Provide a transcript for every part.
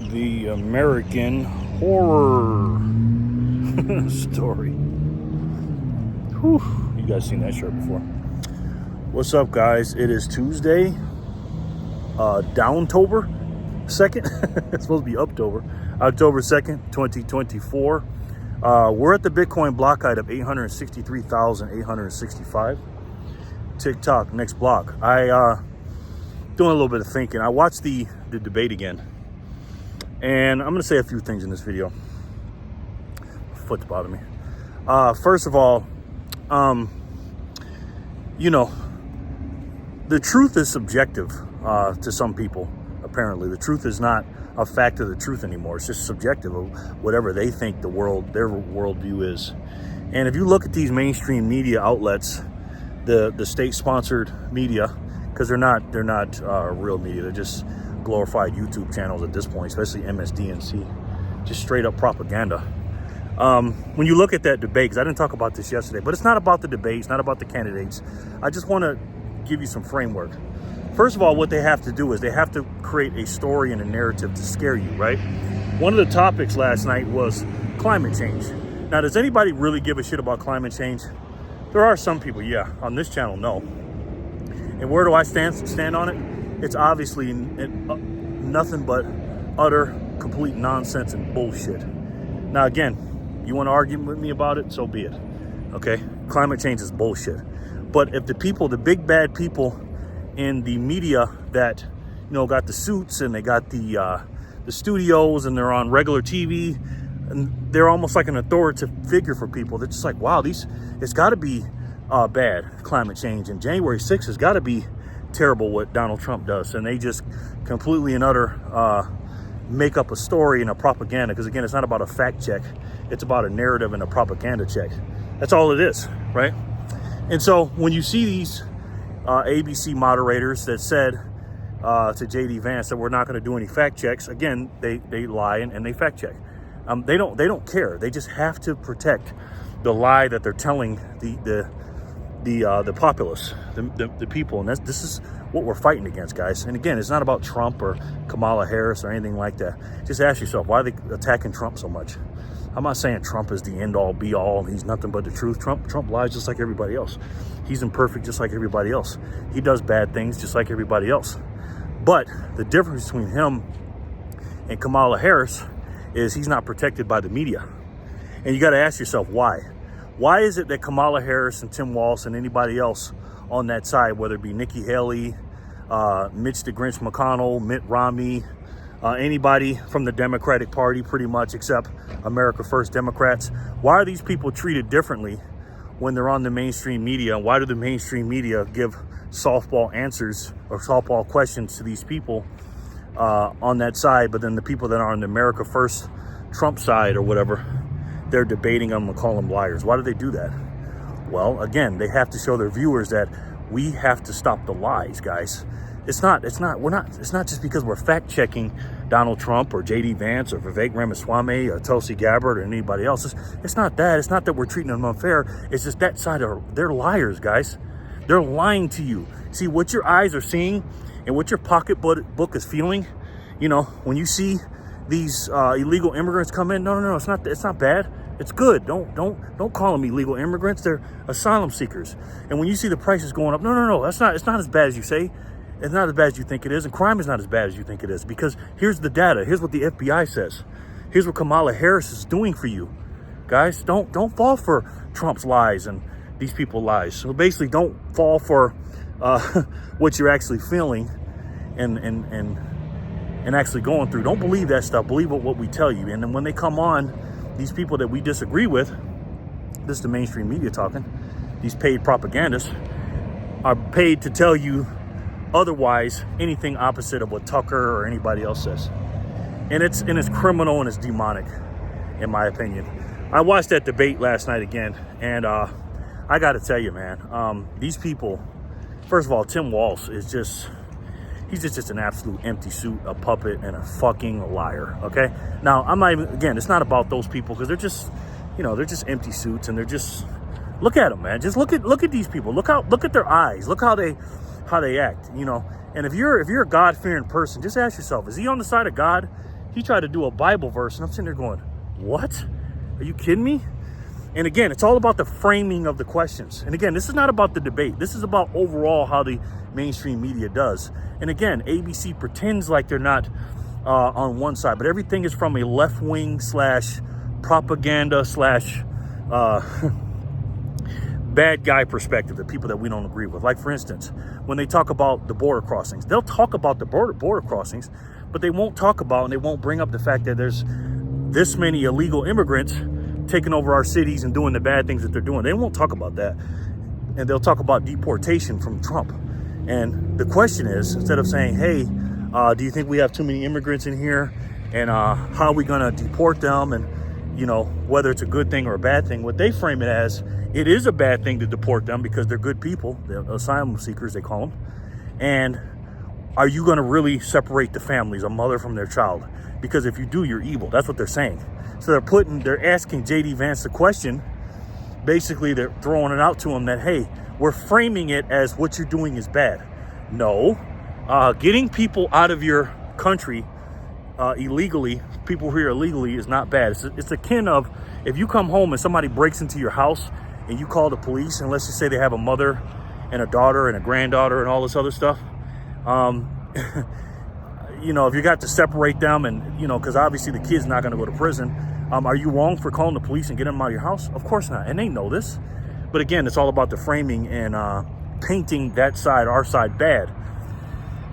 the American horror story. Whew. You guys seen that shirt before? What's up, guys? It is Tuesday, Downtober 2nd. It's supposed to be Uptober. October 2nd, 2024. We're at the Bitcoin block height of 863,865. TikTok, next block. Doing a little bit of thinking. I watched the debate again. And I'm going to say a few things in this video. Foot's bothering me. First of all, you know, the truth is subjective to some people, apparently. The truth is not a fact of the truth anymore. It's just subjective of whatever they think their worldview is. And if you look at these mainstream media outlets, the state-sponsored media, because they're not real media, they're just glorified YouTube channels at this point, especially MSDNC, just straight up propaganda. When you look at that debate, because I didn't talk about this yesterday, but it's not about the debate, it's not about the candidates. I just want to give you some framework. First of all, what they have to do is they have to create a story and a narrative to scare you, right? One of the topics last night was climate change. Now, does anybody really give a shit about climate change? There are some people, yeah. On this channel, no. And where do I stand on it? It's obviously nothing but utter, complete nonsense and bullshit. Now, again, you want to argue with me about it, so be it. Okay? Climate change is bullshit. But if the people, the big bad people in the media that, you know, got the suits and they got the studios and they're on regular TV and they're almost like an authoritative figure for people, they're just like, wow, it's got to be bad, climate change. And January 6th has got to be terrible what Donald Trump does. And they just completely and utter make up a story and a propaganda, because again, it's not about a fact check, it's about a narrative and a propaganda check. That's all it is, right? And so when you see these ABC moderators that said to JD Vance that we're not going to do any fact checks, again, they lie and they fact check. They don't care. They just have to protect the lie that they're telling the populace, the people. And this is what we're fighting against, guys. And again, it's not about Trump or Kamala Harris or anything like that. Just ask yourself, why are they attacking Trump so much? I'm not saying Trump is the end all be all. He's nothing but the truth. Trump lies just like everybody else. He's imperfect just like everybody else. He does bad things just like everybody else. But the difference between him and Kamala Harris is he's not protected by the media. And you got to ask yourself why. Why is it that Kamala Harris and Tim Walz and anybody else on that side, whether it be Nikki Haley, Mitch the Grinch McConnell, Mitt Romney, anybody from the Democratic Party, pretty much, except America First Democrats, why are these people treated differently when they're on the mainstream media? Why do the mainstream media give softball answers or softball questions to these people on that side, but then the people that are on the America First Trump side or whatever, they're debating them and call them liars? Why do they do that? Well, again, they have to show their viewers that we have to stop the lies, guys. It's not just because we're fact checking Donald Trump or JD Vance or Vivek Ramaswamy or Tulsi Gabbard or anybody else. It's not that. It's not that we're treating them unfair. It's just that side of, they're liars, guys. They're lying to you. See, what your eyes are seeing and what your pocketbook is feeling, you know, when you see these illegal immigrants come in, no, it's not bad. It's good. Don't call them illegal immigrants. They're asylum seekers. And when you see the prices going up, no, it's not as bad as you say. It's not as bad as you think it is, and crime is not as bad as you think it is, because here's the data. Here's what the FBI says. Here's what Kamala Harris is doing for you. Guys, don't fall for Trump's lies and these people's lies. So basically, don't fall for what you're actually feeling and actually going through. Don't believe that stuff. Believe what we tell you. And then when they come on, these people that we disagree with, this is the mainstream media talking, these paid propagandists are paid to tell you otherwise, anything opposite of what Tucker or anybody else says. And it's criminal and it's demonic, in my opinion. I watched that debate last night again, and I got to tell you, man, these people, first of all, Tim Walz is he's just an absolute empty suit, a puppet, and a fucking liar, okay? Now, I'm not even, again, it's not about those people, because they're just, you know, they're just empty suits, and they're just, look at them, man. Just look at these people. Look at their eyes. Look how they act, you know. And if you're a God-fearing person, just ask yourself, is he on the side of God? He tried to do a Bible verse, and I'm sitting there going, what? Are you kidding me? And again, it's all about the framing of the questions. And again, this is not about the debate. This is about overall how the mainstream media does. And again, ABC pretends like they're not on one side, but everything is from a left-wing / propaganda / bad guy perspective, the people that we don't agree with. Like, for instance, when they talk about the border crossings, they'll talk about the border crossings, but they won't talk about and they won't bring up the fact that there's this many illegal immigrants taking over our cities and doing the bad things that they're doing. They won't talk about that. And they'll talk about deportation from Trump. And the question is, instead of saying, hey, do you think we have too many immigrants in here? And how are we going to deport them? And, you know, whether it's a good thing or a bad thing, what they frame it as, it is a bad thing to deport them because they're good people. They're asylum seekers, they call them. And are you going to really separate the families, a mother from their child? Because if you do, you're evil. That's what they're saying. So they're asking J.D. Vance the question. Basically, they're throwing it out to him that, hey, we're framing it as what you're doing is bad. No, getting people out of your country illegally, people here illegally, is not bad. It's akin of if you come home and somebody breaks into your house and you call the police, and let's just say they have a mother and a daughter and a granddaughter and all this other stuff. You know, if you got to separate them and, you know, because obviously the kid's not going to go to prison. Are you wrong for calling the police and getting them out of your house? Of course not. And they know this. But again, it's all about the framing and painting that side, our side, bad.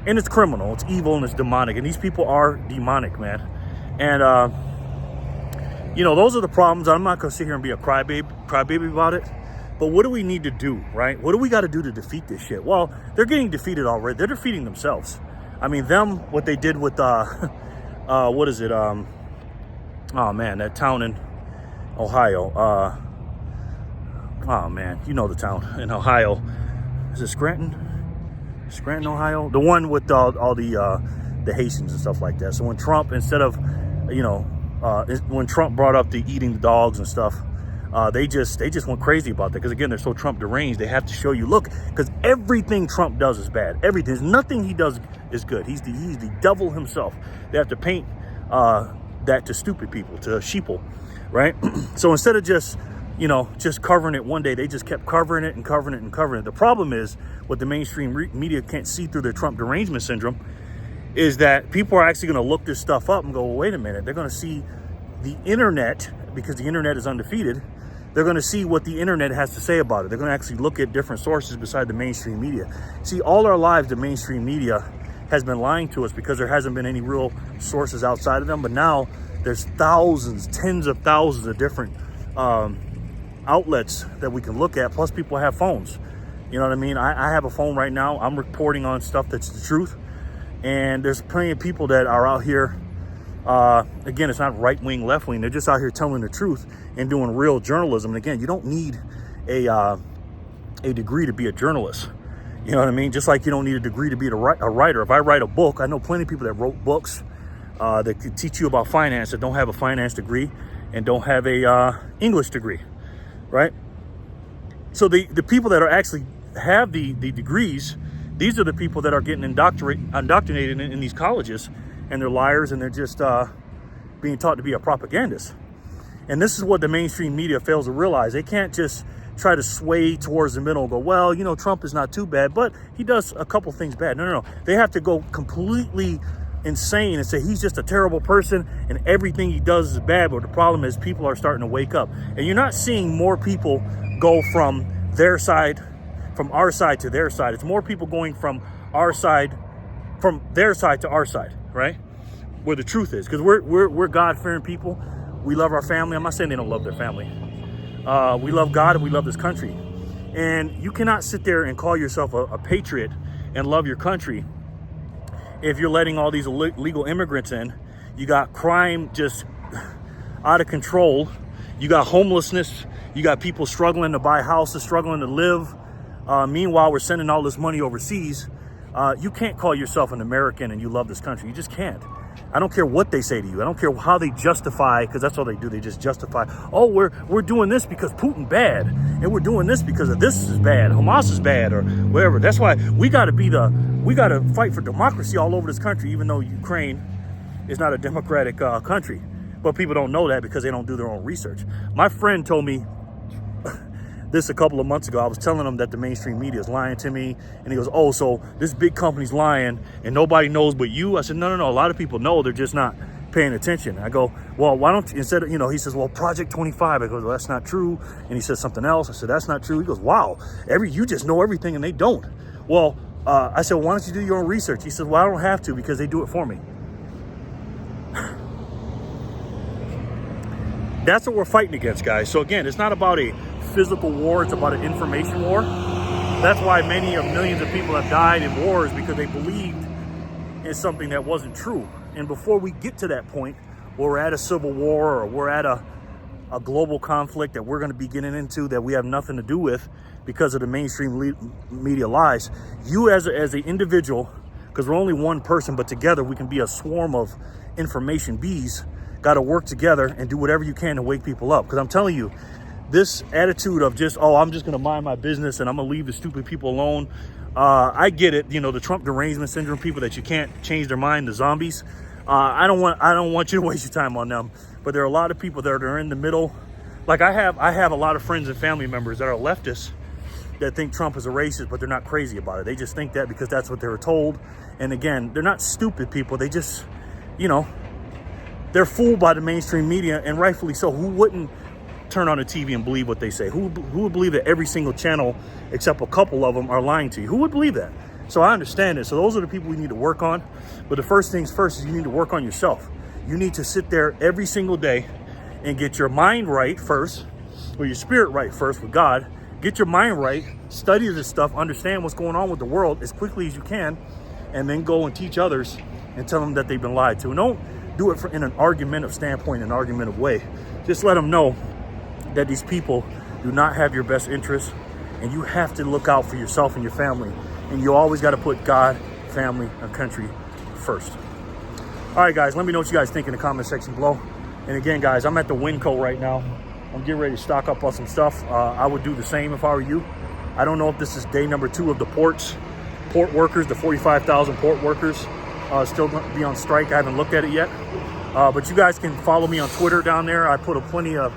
And it's criminal. It's evil and it's demonic. And these people are demonic, man. And, you know, those are the problems. I'm not going to sit here and be a crybaby about it. But what do we need to do, right? What do we got to do to defeat this shit? Well, they're getting defeated already. They're defeating themselves. I mean, what they did with, what is it? Oh, man, that town in Ohio. Oh, man, you know the town in Ohio. Is it Scranton? Scranton, Ohio? The one with all the Haitians and stuff like that. So when Trump, instead of, you know, when Trump brought up the eating the dogs and stuff, they just went crazy about that. Because, again, they're so Trump deranged. They have to show you, look, because everything Trump does is bad. Everything. There's nothing he does is good. He's the devil himself. They have to paint that to stupid people, to sheeple, right? So instead of just, you know, just covering it one day, they just kept covering it and covering it and covering it. The problem is what the mainstream media can't see through their Trump derangement syndrome is that people are actually going to look this stuff up and go, well, wait a minute. They're going to see the internet, because the internet is undefeated. They're going to see what the internet has to say about it. They're going to actually look at different sources beside the mainstream media. See, all our lives, the mainstream media has been lying to us because there hasn't been any real sources outside of them. But now there's thousands, tens of thousands of different outlets that we can look at. Plus people have phones. You know what I mean? I have a phone right now. I'm reporting on stuff that's the truth. And there's plenty of people that are out here. Again, it's not right wing, left wing. They're just out here telling the truth and doing real journalism. And again, you don't need a degree to be a journalist. You know what I mean? Just like you don't need a degree to be a writer. If I write a book, I know plenty of people that wrote books that could teach you about finance that don't have a finance degree and don't have a English degree, right? So the people that are actually have the degrees, these are the people that are getting indoctrinated in these colleges, and they're liars, and they're just being taught to be a propagandist. And this is what the mainstream media fails to realize. They can't just try to sway towards the middle and go, well, you know, Trump is not too bad, but he does a couple things bad. No. They have to go completely insane and say he's just a terrible person and everything he does is bad. But the problem is people are starting to wake up. And you're not seeing more people go from their side, from our side to their side. It's more people going from our side, from their side to our side, right? Where the truth is. Because we're God-fearing people. We love our family. I'm not saying they don't love their family. We love God and we love this country. And you cannot sit there and call yourself a patriot and love your country if you're letting all these illegal immigrants in. You got crime just out of control. You got homelessness. You got people struggling to buy houses, struggling to live. Meanwhile, we're sending all this money overseas. You can't call yourself an American and you love this country. You just can't. I don't care what they say to you. I don't care how they justify, because that's all they do. They just justify, oh, we're doing this because Putin bad, and we're doing this because of this is bad, Hamas is bad, or whatever. That's why we got to fight for democracy all over this country, even though Ukraine is not a democratic country. But people don't know that because they don't do their own research. My friend told me this a couple of months ago. I was telling him that the mainstream media is lying to me. And he goes, oh, so this big company's lying and nobody knows but you? I said, no. A lot of people know, they're just not paying attention. I go, well, why don't you, instead of, he says, well, Project 25. I go, well, that's not true. And he says something else. I said, that's not true. He goes, wow, you just know everything and they don't. Well, I said, well, why don't you do your own research? He said, well, I don't have to because they do it for me. That's what we're fighting against, guys. So again, it's not about a physical war, it's about an information war. That's why many of millions of people have died in wars, because they believed in something that wasn't true. And before we get to that point where we're at a civil war or we're at a global conflict that we're going to be getting into that we have nothing to do with because of the mainstream media lies, you as an individual, because we're only one person, but together we can be a swarm of information bees, got to work together and do whatever you can to wake people up. Because I'm telling you, this attitude of just, oh, I'm just going to mind my business and I'm going to leave the stupid people alone. I get it. The Trump derangement syndrome people that you can't change their mind, the zombies. I don't want you to waste your time on them. But there are a lot of people that are in the middle. Like I have a lot of friends and family members that are leftists that think Trump is a racist, but they're not crazy about it. They just think that because that's what they were told. And again, they're not stupid people. They just, they're fooled by the mainstream media, and rightfully so. Who wouldn't turn on the TV and believe what they say? Who would believe that every single channel, except a couple of them, are lying to you? Who would believe that? So I understand it. So those are the people we need to work on. But the first things first is you need to work on yourself. You need to sit there every single day and get your mind right first, or your spirit right first with God. Get your mind right, study this stuff, understand what's going on with the world as quickly as you can, and then go and teach others and tell them that they've been lied to. And don't do it in an argumentative standpoint, an argumentative way. Just let them know that these people do not have your best interests, and you have to look out for yourself and your family. And you always got to put God, family, and country first. All right, guys, let me know what you guys think in the comment section below. And again, guys, I'm at the Winco right now. I'm getting ready to stock up on some stuff. I would do the same if I were you. I don't know if this is day number 2 of the port workers, the 45,000 port workers still going to be on strike. I haven't looked at it yet. But you guys can follow me on Twitter down there. I put plenty of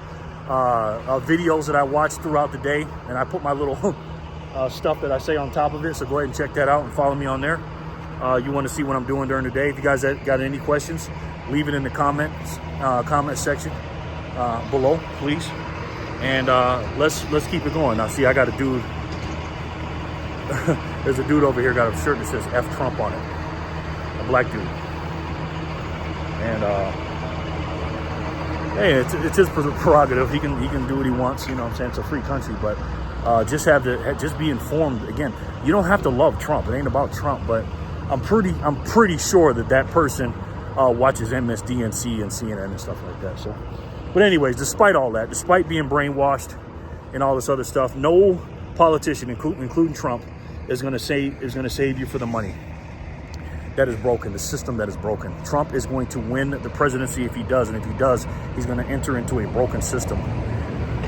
videos that I watch throughout the day, and I put my little stuff that I say on top of it. So go ahead and check that out and follow me on there. You want to see what I'm doing during the day. If you guys got any questions, leave it in the comment section below, please. And let's keep it going. Now, see, I got a dude. There's a dude over here got a shirt that says F Trump on it. A black dude. And hey, it's his prerogative. He can do what he wants. You know what I'm saying? It's a free country, but just be informed. Again, you don't have to love Trump. It ain't about Trump, but I'm pretty sure that person watches MSDNC and CNN and stuff like that. So, but anyways, despite all that, despite being brainwashed and all this other stuff, no politician, including Trump, is going to save you for the money that is broken, the system that is broken. Trump is going to win the presidency if he does, and if he does, he's going to enter into a broken system.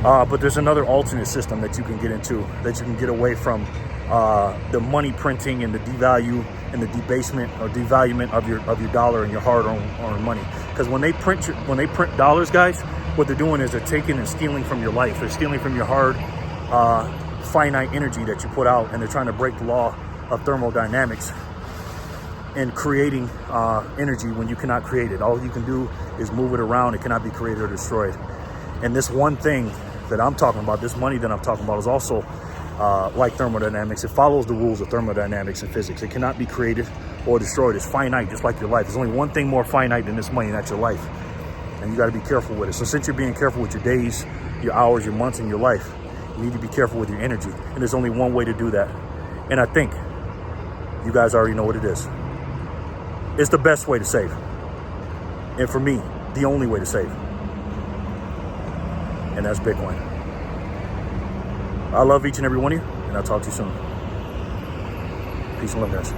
But there's another alternate system that you can get into, that you can get away from the money printing and the devalue and the debasement or devaluement of your dollar and your hard-earned money. Because when they print dollars, guys, what they're doing is they're taking and stealing from your life. They're stealing from your hard, finite energy that you put out, and they're trying to break the law of thermodynamics and creating energy when you cannot create it. All you can do is move it around. It cannot be created or destroyed. And this one thing that I'm talking about, this money that I'm talking about, is also like thermodynamics. It follows the rules of thermodynamics and physics. It cannot be created or destroyed. It's finite, just like your life. There's only one thing more finite than this money, and that's your life. And you got to be careful with it. So since you're being careful with your days, your hours, your months, and your life, you need to be careful with your energy. And there's only one way to do that. And I think you guys already know what it is. It's the best way to save. And for me, the only way to save. And that's Bitcoin. I love each and every one of you, and I'll talk to you soon. Peace and love, guys.